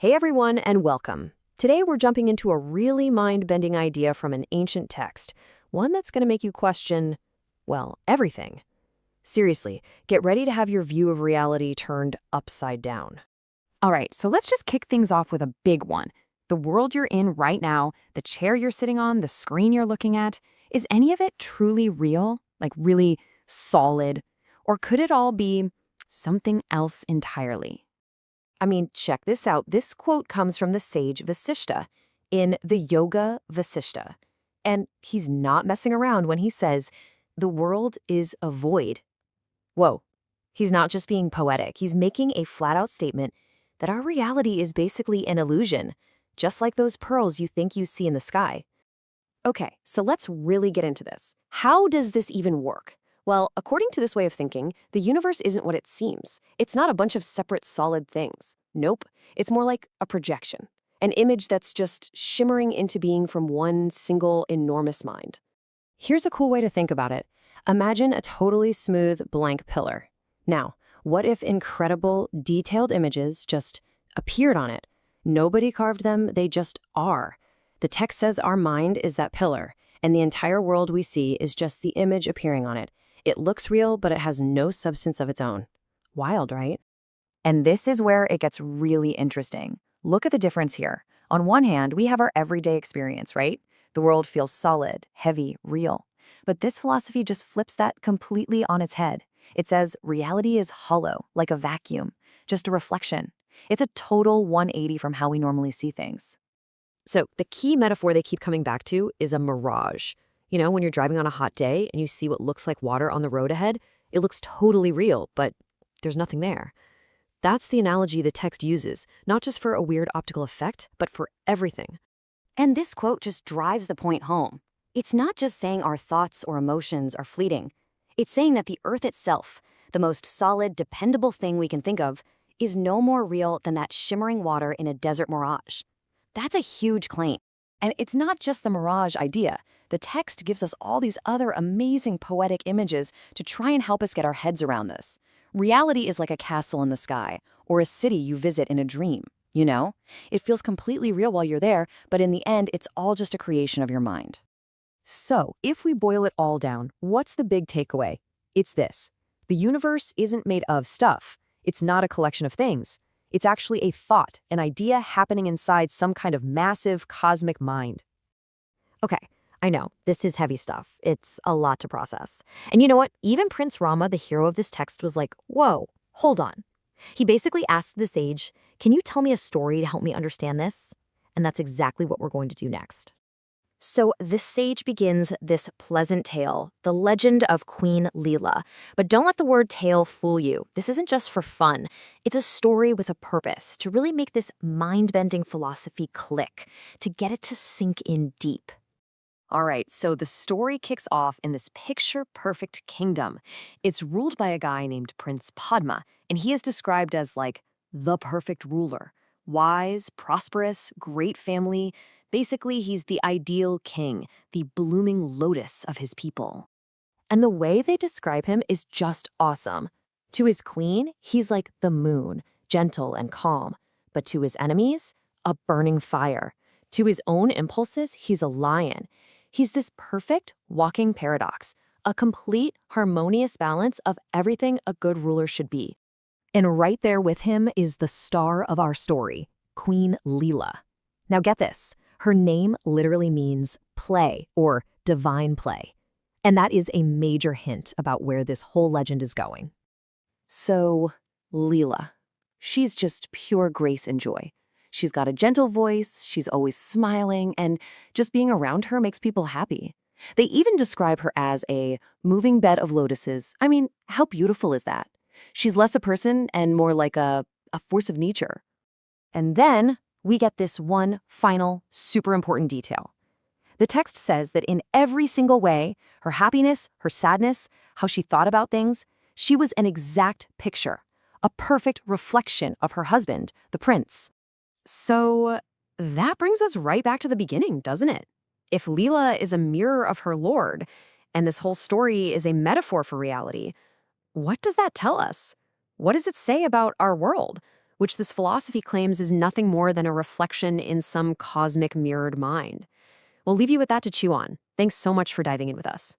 Hey everyone, and welcome. Today we're jumping into a really mind-bending idea from an ancient text, one that's going to make you question, well, everything. Seriously, get ready to have your view of reality turned upside down. All right, so let's just kick things off with a big one. The world you're in right now, the chair you're sitting on, the screen you're looking at, is any of it truly real? Like really solid? Or could it all be something else entirely? I mean, check this out. This quote comes from the sage Vasishtha in the Yoga Vasishtha. And he's not messing around when he says, the world is a void. Whoa, he's not just being poetic. He's making a flat-out statement that our reality is basically an illusion, just like those pearls you think you see in the sky. Okay, so let's really get into this. How does this even work? Well, according to this way of thinking, the universe isn't what it seems. It's not a bunch of separate solid things. Nope, it's more like a projection, an image that's just shimmering into being from one single enormous mind. Here's a cool way to think about it. Imagine a totally smooth blank pillar. Now, what if incredible, detailed images just appeared on it? Nobody carved them, they just are. The text says our mind is that pillar, and the entire world we see is just the image appearing on it. It looks real, but it has no substance of its own. Wild, right? And this is where it gets really interesting. Look at the difference here. On one hand, we have our everyday experience, right? The world feels solid, heavy, real. But this philosophy just flips that completely on its head. It says reality is hollow, like a vacuum, just a reflection. It's a total 180 from how we normally see things. So the key metaphor they keep coming back to is a mirage. You know, when you're driving on a hot day and you see what looks like water on the road ahead, it looks totally real, but there's nothing there. That's the analogy the text uses, not just for a weird optical effect, but for everything. And this quote just drives the point home. It's not just saying our thoughts or emotions are fleeting. It's saying that the earth itself, the most solid, dependable thing we can think of, is no more real than that shimmering water in a desert mirage. That's a huge claim. And it's not just the mirage idea. The text gives us all these other amazing poetic images to try and help us get our heads around this. Reality is like a castle in the sky, or a city you visit in a dream, you know? It feels completely real while you're there, but in the end, it's all just a creation of your mind. So, if we boil it all down, what's the big takeaway? It's this. The universe isn't made of stuff. It's not a collection of things. It's actually a thought, an idea happening inside some kind of massive cosmic mind. Okay, I know, this is heavy stuff. It's a lot to process. And you know what? Even Prince Rama, the hero of this text, was like, whoa, hold on. He basically asked the sage, can you tell me a story to help me understand this? And that's exactly what we're going to do next. So the sage begins this pleasant tale, the legend of Queen Lila. But don't let the word tale fool you. This isn't just for fun. It's a story with a purpose, to really make this mind-bending philosophy click, to get it to sink in deep. All right, so the story kicks off in this picture-perfect kingdom. It's ruled by a guy named Prince Padma, and he is described as like the perfect ruler. Wise, prosperous, great family. Basically, he's the ideal king, the blooming lotus of his people. And the way they describe him is just awesome. To his queen, he's like the moon, gentle and calm. But to his enemies, a burning fire. To his own impulses, he's a lion. He's this perfect walking paradox, a complete, harmonious balance of everything a good ruler should be. And right there with him is the star of our story, Queen Lila. Now get this. Her name literally means play or divine play. And that is a major hint about where this whole legend is going. So, Lila. She's just pure grace and joy. She's got a gentle voice, she's always smiling, and just being around her makes people happy. They even describe her as a moving bed of lotuses. I mean, how beautiful is that? She's less a person and more like a force of nature. And then we get this one final, super important detail. The text says that in every single way, her happiness, her sadness, how she thought about things, she was an exact picture, a perfect reflection of her husband, the prince. So that brings us right back to the beginning, doesn't it? If Lila is a mirror of her Lord, and this whole story is a metaphor for reality, what does that tell us? What does it say about our world? which this philosophy claims is nothing more than a reflection in some cosmic mirrored mind. We'll leave you with that to chew on. Thanks so much for diving in with us.